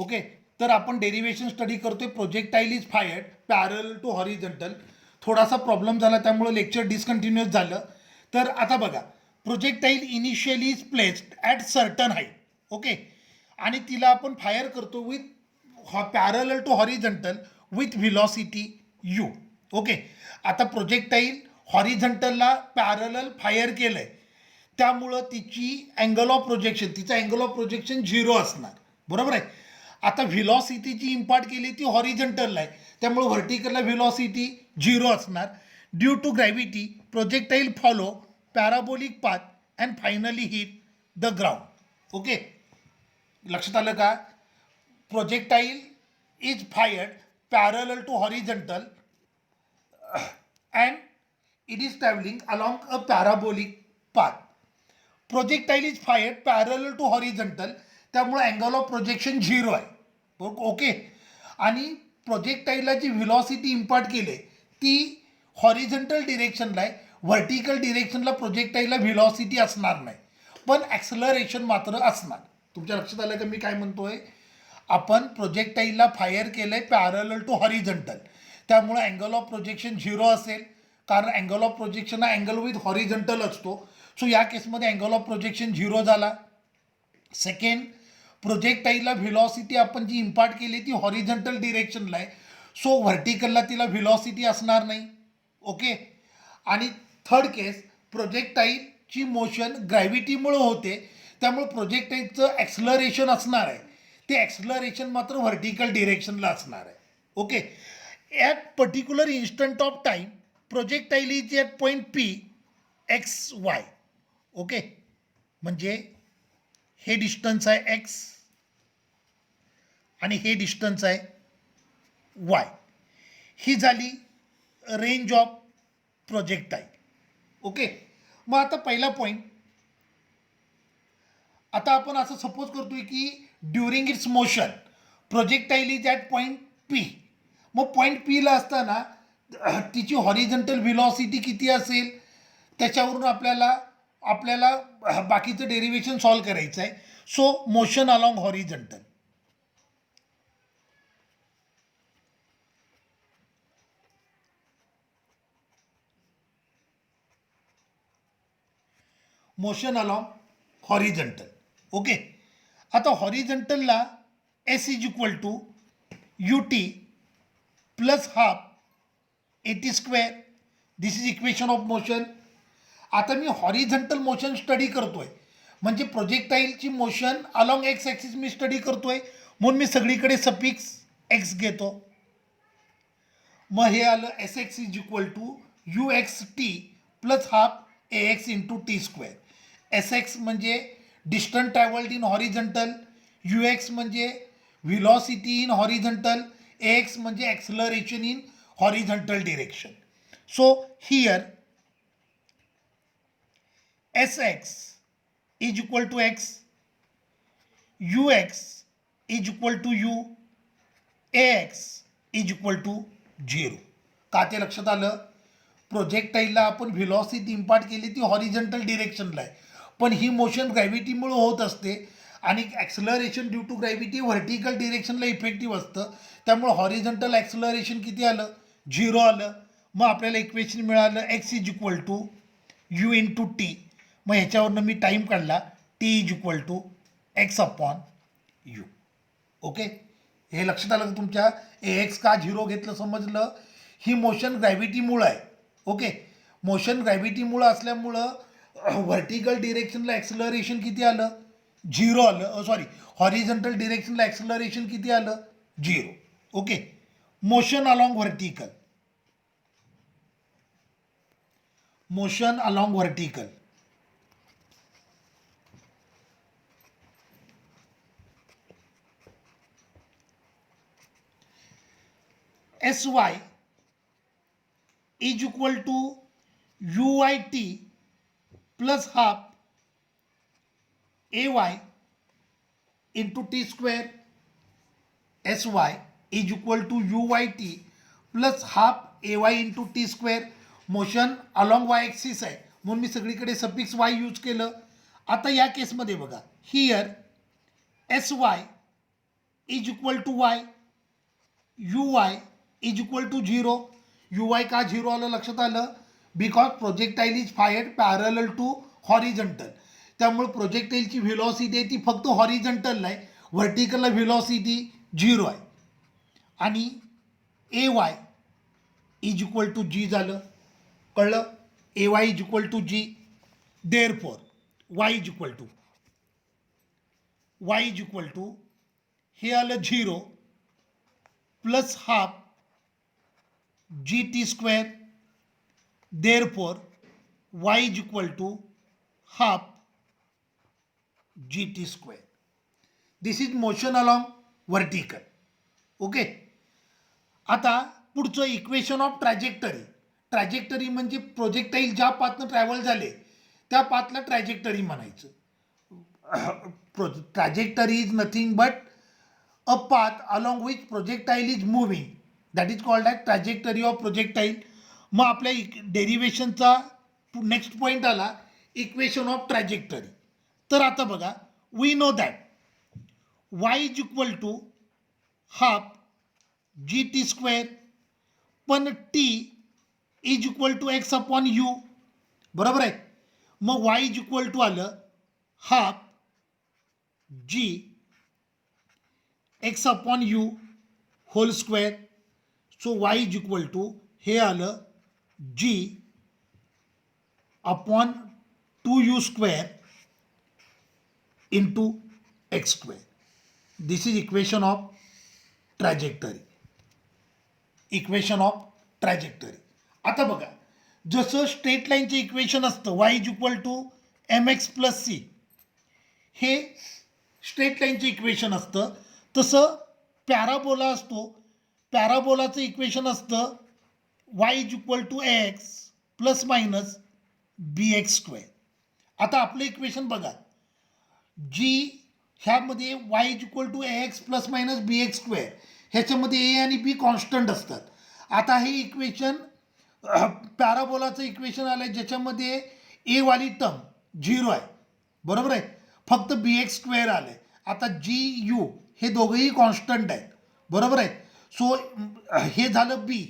Okay, तर आपण derivation study करतोय. Projectile is fired parallel to horizontal. थोडासा प्रॉब्लेम झाला त्यामुळे लेक्चर डिस्कंटिन्यूअस झालं. तर आता बघा, projectile initially is placed at certain height. Okay, आणि तिला आपण फायर करतो with parallel to horizontal with velocity u. Okay, आता प्रोजेक्टाईल हॉरिझॉन्टलला पॅरल फायर केलंय त्यामुळं तिची अँगल ऑफ प्रोजेक्शन, तिचा अँगल ऑफ प्रोजेक्शन 0 असणार. बरोबर आहे. आता व्हिलॉसिटी जी इम्पार्ट केली ती हॉरिझॉन्टलला आहे त्यामुळे व्हर्टिकलला व्हिलॉसिटी 0 असणार. Due to gravity projectile follow parabolic path and finally hit the ground. Okay, लक्षात आलं का? Projectile is fired parallel to horizontal and it is travelling along a parabolic path. Projectile is fired parallel to horizontal त्यामुळे angle of projection 0 आहे. Okay, आणि प्रोजेक्टाईलला जी velocity impart केली ती horizontal डिरेक्शनला आहे. Vertical डिरेक्शनला प्रोजेक्टाईलला velocity असणार नाही, पण ॲक्सलरेशन मात्र असणार. तुमच्या लक्षात आलं का मी काय म्हणतोय? आपण प्रोजेक्टाईलला फायर केलं आहे पॅरल टू हॉरिझॉन्टल त्यामुळे अँगल ऑफ प्रोजेक्शन 0 असेल, कारण अँगल ऑफ प्रोजेक्शन हा अँगल विथ हॉरिझॉन्टल असतो. सो या केसमध्ये अँगल ऑफ प्रोजेक्शन 0 झाला. सेकंड, प्रोजेक्टाईलला व्हिलॉसिटी आपण जी इम्पार्ट केली ती हॉरिझॉन्टल डिरेक्शनला आहे, सो व्हर्टिकलला तिला व्हिलॉसिटी असणार नाही. ओके, आणि थर्ड केस, प्रोजेक्टाईलची मोशन ग्रॅव्हिटीमुळे होते त्यामुळे प्रोजेक्टाईलचं ॲक्सलरेशन असणार आहे, ते ॲक्सलरेशन मात्र व्हर्टिकल डिरेक्शनला असणार आहे. Okay, at particular instant of time projectile is at point P x Y. Okay, म्हणजे हे डिस्टन्स आहे एक्स आणि हे डिस्टन्स आहे वाय. ही झाली रेंज ऑफ प्रोजेक्टाईल. ओके, मग आता पहिला पॉईंट, आता आपण असं सपोज करतोय की during it's motion projectile is at point P. मग पॉईंट पीला असताना तिची हॉरिझॉन्टल व्हिलॉसिटी किती असेल त्याच्यावरून आपल्याला बाकीचं डेरिव्हेशन सॉल्व करायचं आहे. So motion along horizontal, motion along horizontal. Okay, आता हॉरिझॉन्टलला S is equal to u t plus half a t square. This is equation of motion. आता मी हॉरिझॉन्टल मोशन स्टडी करतोय म्हणजे प्रोजेक्टाईलची मोशन अलॉंग एक्स ॲक्सिस मी study करतोय म्हणून मी सगळीकडे सफिक्स एक्स घेतो. मग हे आलं S x is equal to you x t plus half a x into t square. S x म्हणजे distance travelled in horizontal, u x म्हणजे velocity in horizontal, a x म्हणजे acceleration in horizontal direction. So here Sx is equal to x, ux is equal to u, ax is equal to 0. का ते लक्षात आलं? प्रोजेक्टाईलला आपण velocity impart केली ती horizontal डिरेक्शनला आहे, पण ही मोशन ग्रॅव्हिटीमुळे होत असते आणि acceleration due to gravity vertical डिरेक्शनला इफेक्टिव्ह असतं त्यामुळे हॉरिझॉन्टल ॲक्सलरेशन किती आलं? 0 आलं. मग आपल्याला इक्वेशन मिळालं x is equal to u into t. मग ह्याच्यावरनं मी टाईम काढला t is equal to x upon u. Okay, हे लक्षात आलं की तुमच्या ए एक्स का 0 घेतलं समजलं? ही मोशन ग्रॅव्हिटीमुळं आहे. ओके, मोशन ग्रॅव्हिटीमुळं असल्यामुळं व्हर्टिकल डिरेक्शनला ॲक्सलरेशन किती आलं? 0 आलं. सॉरी, हॉरिझॉन्टल डिरेक्शनला ॲक्सलरेशन किती आलं? 0. Okay, motion along vertical, motion along vertical. Sy is equal to UIT plus half AY into T square. Sy is equal to UYT plus half AY into T square. Motion along Y axis आहे म्हणून मी सगळीकडे suffix Y use केलं. आता या केसमध्ये बघा, here Sy is equal to y, u y is equal to zero. U y का zero आलं लक्षात आलं? Because projectile is fired parallel to horizontal. त्यामुळे प्रोजेक्टाईलची व्हेलॉसिटी आहे ती फक्त हॉरिझंटलला आहे, व्हर्टिकलला व्हेलॉसिटी झिरो आहे. आणि a y is equal to g झालं, कळलं? A y is equal to g. Therefore y is equal to हे आलं zero plus half g t square. Therefore y is equal to half g t square. This is motion along vertical. Okay. आता पुढचं equation of trajectory. Trajectory म्हणजे projectile ज्या पाथनं travel झाले त्या पाथला ट्रॅजेक्टरी म्हणायचं. Trajectory is nothing but a path along which projectile is moving, that is called as trajectory of projectile. मग आपल्या डेरिवेशनचा नेक्स्ट पॉईंट आला इक्वेशन ऑफ ट्रॅजेक्टरी. तर आता बघा, we know that y is equal to half g t square, पण t is equal to x upon u, बरोबर आहे. मग वाय इज इक्वल टू आलं half g x upon u whole square. So y is equal to हे आलं g upon 2u square into x square. This is equation of trajectory. Equation of trajectory. आता बघा, जसं straight लाईनचे equation असतं y is equal to m x plus c, हे straight लाईनचे equation असतं. तसं पॅराबोला असतो, पॅराबोलाचं इक्वेशन असतं y is equal to x plus minus b x square. आता आपलं इक्वेशन बघा, जी ह्यामध्ये y is equal to a x plus minus b x square, ह्याच्यामध्ये ए आणि बी कॉन्स्टंट असतात. आता हे इक्वेशन पॅराबोलाचं इक्वेशन आलं आहे ज्याच्यामध्ये ए वाली टर्म झिरो आहे, बरोबर आहे, फक्त बी एक्स स्क्वेअर आलं आहे. आता जी यू हे दोघंही कॉन्स्टंट आहेत, बरोबर आहे. सो हे झालं बी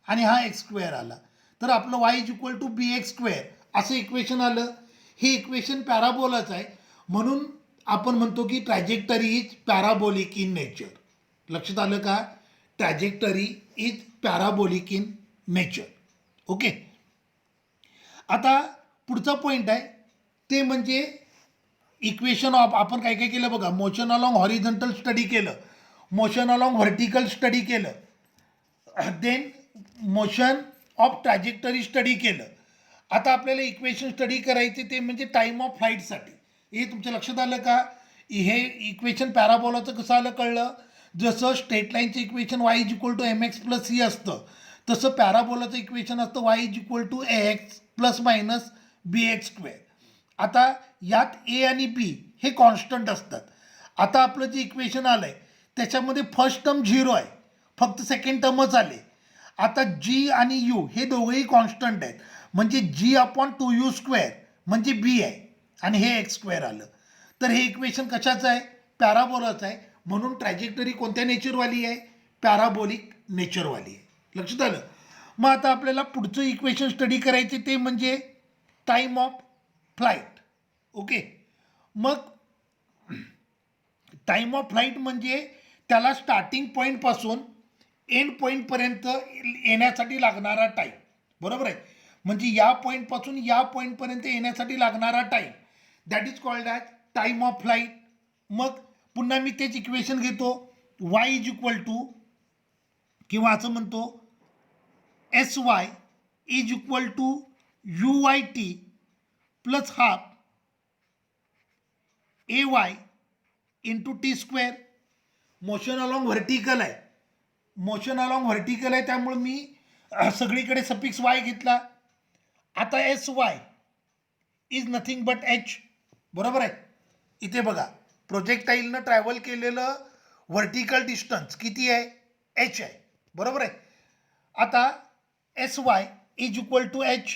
आणि हा एक्स स्क्वेअर आला, तर आपलं y is equal to b x square असं इक्वेशन आलं. हे इक्वेशन पॅराबोलाचं आहे, म्हणून आपण म्हणतो की trajectory is parabolic in nature. लक्षात आलं का? Trajectory is parabolic in nature. Okay. आता पुढचा पॉईंट आहे ते म्हणजे इक्वेशन ऑफ. आपण काय काय केलं बघा, मोशन अलॉंग हॉरिझॉन्टल स्टडी केलं, मोशन अलॉंग व्हर्टिकल स्टडी केलं, then motion of trajectory study केलं. आता आपल्याला इक्वेशन स्टडी करायचे ते म्हणजे टाईम ऑफ फ्लाईटसाठी. हे तुमच्या लक्षात आलं का? हे इक्वेशन पॅराबोलाचं कसं आलं कळलं? जसं स्ट्रेट लाईनचं equation y is equal to m x plus c असतं, तसं पॅराबोलाचं इक्वेशन असतं y is equal to a x plus minus b x square. आता यात ए आणि बी हे कॉन्स्टंट असतात. आता आपलं जे इक्वेशन आलं आहे त्याच्यामध्ये फर्स्ट टर्म झिरो आहे, फक्त सेकंड टर्मच आले. आता जी आणि यू हे दोघंही कॉन्स्टंट आहेत, म्हणजे जी अपॉन 2u स्क्वेअर म्हणजे बी आहे आणि हे एक्स स्क्वेअर आलं. तर हे इक्वेशन कशाचं आहे? पॅराबोलाचं आहे. म्हणून ट्रॅजेक्टरी कोणत्या नेचरवाली आहे? पॅराबोलिक नेचरवाली आहे. लक्षात आलं? मग आता आपल्याला पुढचं इक्वेशन स्टडी करायचे ते म्हणजे टाईम ऑफ फ्लाईट. ओके. मग टाईम ऑफ फ्लाईट म्हणजे त्याला स्टार्टिंग पॉईंटपासून एंड पॉईंटपर्यंत येण्यासाठी लागणारा टाईम, बरोबर आहे. म्हणजे या पॉईंटपासून या पॉईंटपर्यंत येण्यासाठी लागणारा time, that is called as time of flight. मग पुन्हा मी तेच इक्वेशन घेतो, वाय इज इक्वल टू किंवा असं म्हणतो s y is equal to you y t plus half a y into t square. Motion along vertical आहे, motion along vertical आहे, त्यामुळे मी सगळीकडे सफिक्स वाय घेतला. आता s y is nothing but h, बरोबर आहे. इथे बघा, प्रोजेक्टाईलनं ट्रॅव्हल केलेलं व्हर्टिकल डिस्टन्स किती आहे? एच आहे, बरोबर आहे. आता s y is equal to h,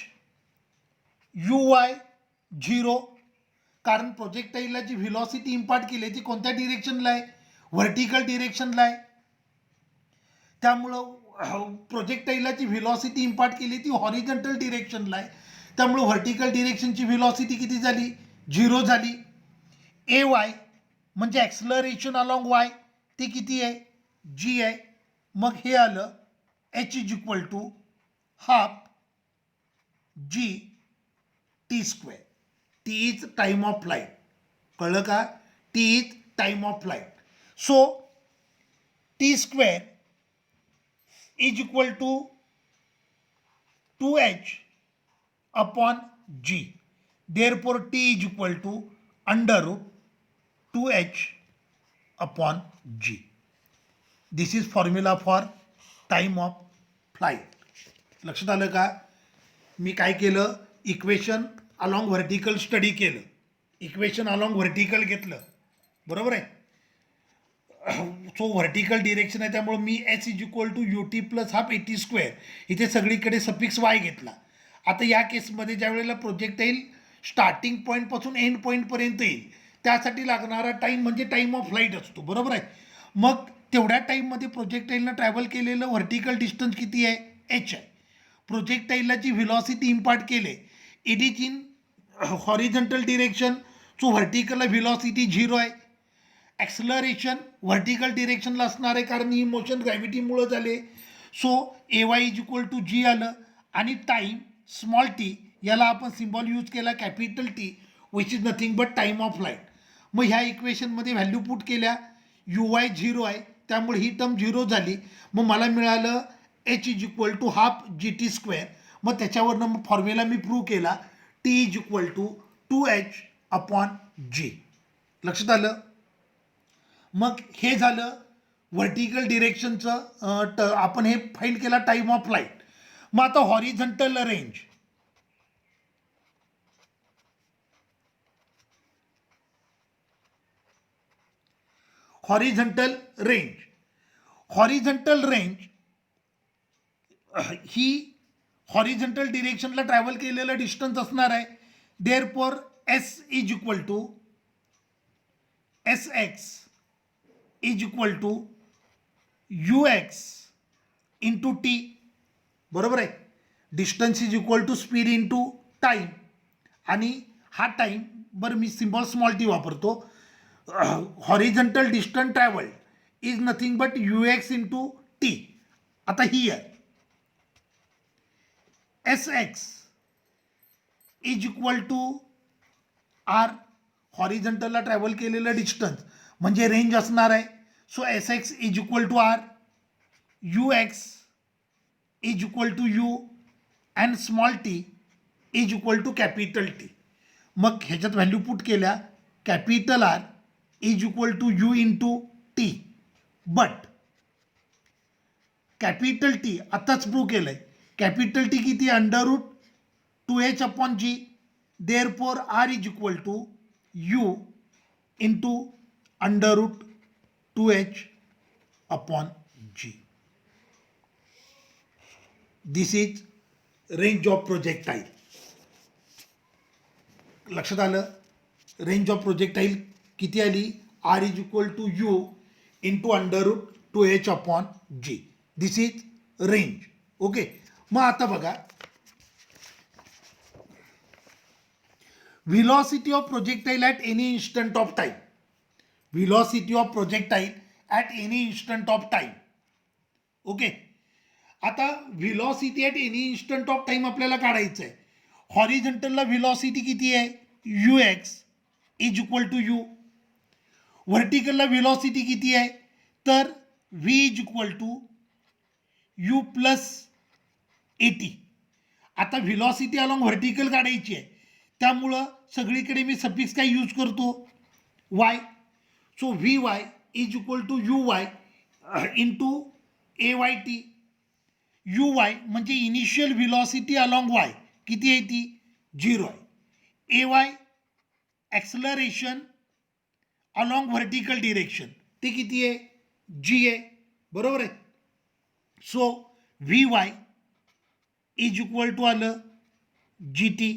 u y zero, कारण प्रोजेक्टाईलला जी व्हेलॉसिटी इम्पार्ट केली ती कोणत्या डिरेक्शनला आहे? व्हर्टिकल डिरेक्शनला आहे, त्यामुळं प्रोजेक्टाईलला जी व्हेलॉसिटी इम्पार्ट केली ती हॉरिझॉन्टल डिरेक्शनला आहे, त्यामुळं व्हर्टिकल डिरेक्शनची व्हेलॉसिटी किती झाली, 0 झाली. ए वाय म्हणजे ॲक्सलरेशन अलॉंग वाय ते किती आहे, जी आहे. मग हे आलं h is equal to half g t square. T is time of flight. कळलं का, t is time of flight. So t square is equal to 2h upon g. Therefore t is equal to under root 2h upon g. This is formula for time of flight. लक्षात आलं का. मी काय केलं, equation along vertical study केलं, equation along vertical घेतलं, बरोबर आहे. सो व्हर्टिकल डिरेक्शन आहे त्यामुळे मी h is equal to u t plus half a t square इथे सगळीकडे सफिक्स वाय घेतला. आता या केसमध्ये ज्या वेळेला प्रोजेक्टाईल स्टार्टिंग पॉईंटपासून एंड पॉईंटपर्यंत येईल त्यासाठी लागणारा टाईम म्हणजे टाईम ऑफ फ्लाईट असतो, बरोबर आहे. मग तेवढ्या टाईममध्ये प्रोजेक्टाईलनं ट्रॅव्हल केलेलं व्हर्टिकल डिस्टन्स किती आहे, एच आहे. प्रोजेक्टाईलला जी व्हेलॉसिटी इम्पार्ट केले it is in horizontal direction, so व्हर्टिकलला व्हेलॉसिटी 0 आहे. ॲक्सलरेशन व्हर्टिकल डिरेक्शनला असणार आहे कारण ही मोशन ग्रॅव्हिटीमुळं झाले. So a y is equal to g आलं. आणि टाईम स्मॉल टी याला आपण सिम्बॉल यूज केला capital T which is nothing but time of flight. मग ह्या इक्वेशनमध्ये व्हॅल्यू पुट केल्या, यू वाय 0 आहे त्यामुळे ही टर्म 0 झाली. मग मला मिळालं h is equal to half g t square. मग त्याच्यावरनं मग फॉर्म्युला मी प्रूव्ह केला, t is equal to 2h upon g. लक्षात आलं. मग हे झालं व्हर्टिकल डिरेक्शनचं. आपण हे फाइंड केला टाईम ऑफ फ्लाईट. मग आता horizontal range, horizontal range, horizontal range ही हॉरिझॉन्टल डिरेक्शनला ट्रॅव्हल केलेलं डिस्टन्स असणार आहे. Therefore S is equal to S x is equal to you X into T, बरोबर आहे. Distance is equal to speed into time. आणि हा टाईम बरं मी सिम्बॉल स्मॉल टी वापरतो. Horizontal distance travel is nothing but U X into T. आता here S x is equal to R, हॉरिझॉन्टलला travel केलेलं डिस्टन्स म्हणजे रेंज असणार आहे. So s x is equal to R, u x is equal to u and small t is equal to capital T. मग ह्याच्यात value put केल्या, capital R is equal to u into t. But capital T आत्ताच prove केलं आहे, capital T किती, under root 2h upon g. Therefore R is equal to u into under root 2h upon g. This is range of projectile. लक्षात आलं. Range of projectile किती आली, R is equal to u into under root 2h upon g. This is range. Okay. मग आता बघा, velocity of projectile at any instant of time, velocity of projectile at any instant of time. Okay. आता velocity at any instant of time आपल्याला काढायचं आहे. हॉरिझॉन्टलला velocity किती आहे, U x is equal to U. व्हर्टिकलला व्हेलॉसिटी किती आहे, तर V is equal to U plus A T. आता व्हेलॉसिटी अलॉंग व्हर्टिकल काढायची आहे त्यामुळं सगळीकडे मी सफिक्स काय यूज करतो, Y. So V Y is equal to you Y into A Y T. U Y म्हणजे इनिशियल व्हेलॉसिटी अलॉंग वाय किती आहे, ती 0 आहे. A Y acceleration along vertical direction ते किती आहे, जी आहे, बरोबर आहे. So V Y is equal to आलं जी टी.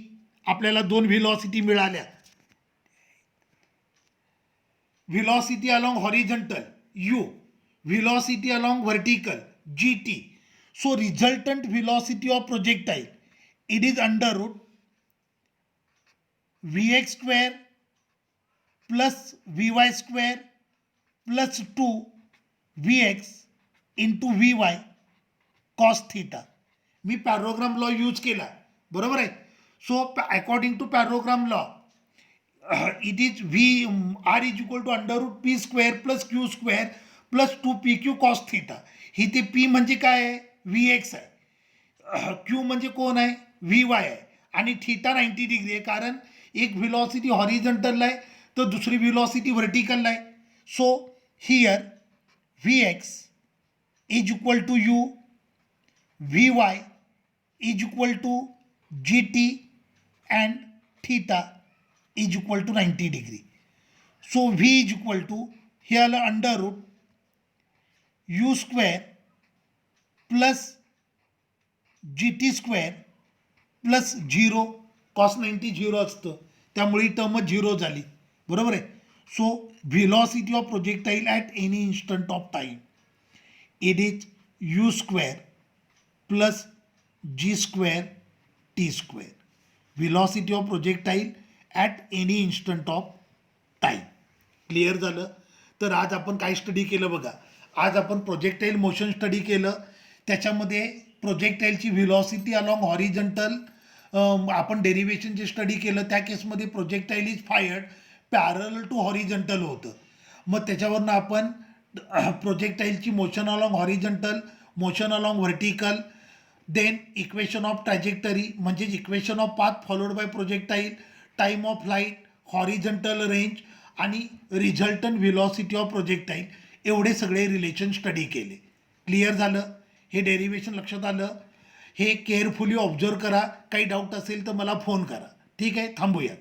आपल्याला दोन व्हेलॉसिटी मिळाल्या. Velocity along horizontal u, velocity along vertical gt. So resultant velocity of projectile, it is under root vx square plus vy square plus 2 vx into vy cos theta. मी parallelogram law use केला, बरोबर आहे. So according to parallelogram law it is v r is equal to under root p square plus q square plus 2pq cos theta. ही ते p म्हणजे काय आहे, vx आहे, q म्हणजे कोण आहे, vy आहे, आणि थिटा 90 डिग्री आहे, कारण एक व्हेलॉसिटी हॉरिझॉन्टल आहे तर दुसरी व्हेलॉसिटी व्हर्टिकल आहे. So here vx is equal to u, vy is equal to gt and theta is equal to 90 degree. So v is equal to here under root u square plus gt square plus 0 cos 90 0 असतं, त्यामुळे ही term 0 झाली, बरोबर आहे. So velocity of projectile at any instant of time it is u square plus g square t square. velocity of projectile at any instant of time. Clear झालं. तर आज आपण काय स्टडी केलं बघा, आज आपण प्रोजेक्टाईल मोशन स्टडी केलं. त्याच्यामध्ये प्रोजेक्टाईलची व्हेलॉसिटी अलॉंग हॉरिझॉन्टल आपण डेरिव्हेशन जे स्टडी केलं त्या केसमध्ये projectile is fired parallel to horizontal होतं. मग त्याच्यावरनं आपण प्रोजेक्टाईलची motion along horizontal, motion along vertical, then equation of trajectory म्हणजेच equation of path followed by projectile, time of flight, horizontal range आणि रिझल्टंट व्हेलॉसिटी ऑफ प्रोजेक्टाईल, एवढे सगळे relation study केले. क्लिअर झालं. हे डेरिव्हेशन लक्षात आलं. हे केअरफुली ऑब्झर्व करा. काही डाऊट असेल तर मला फोन करा. ठीक आहे, थांबूया.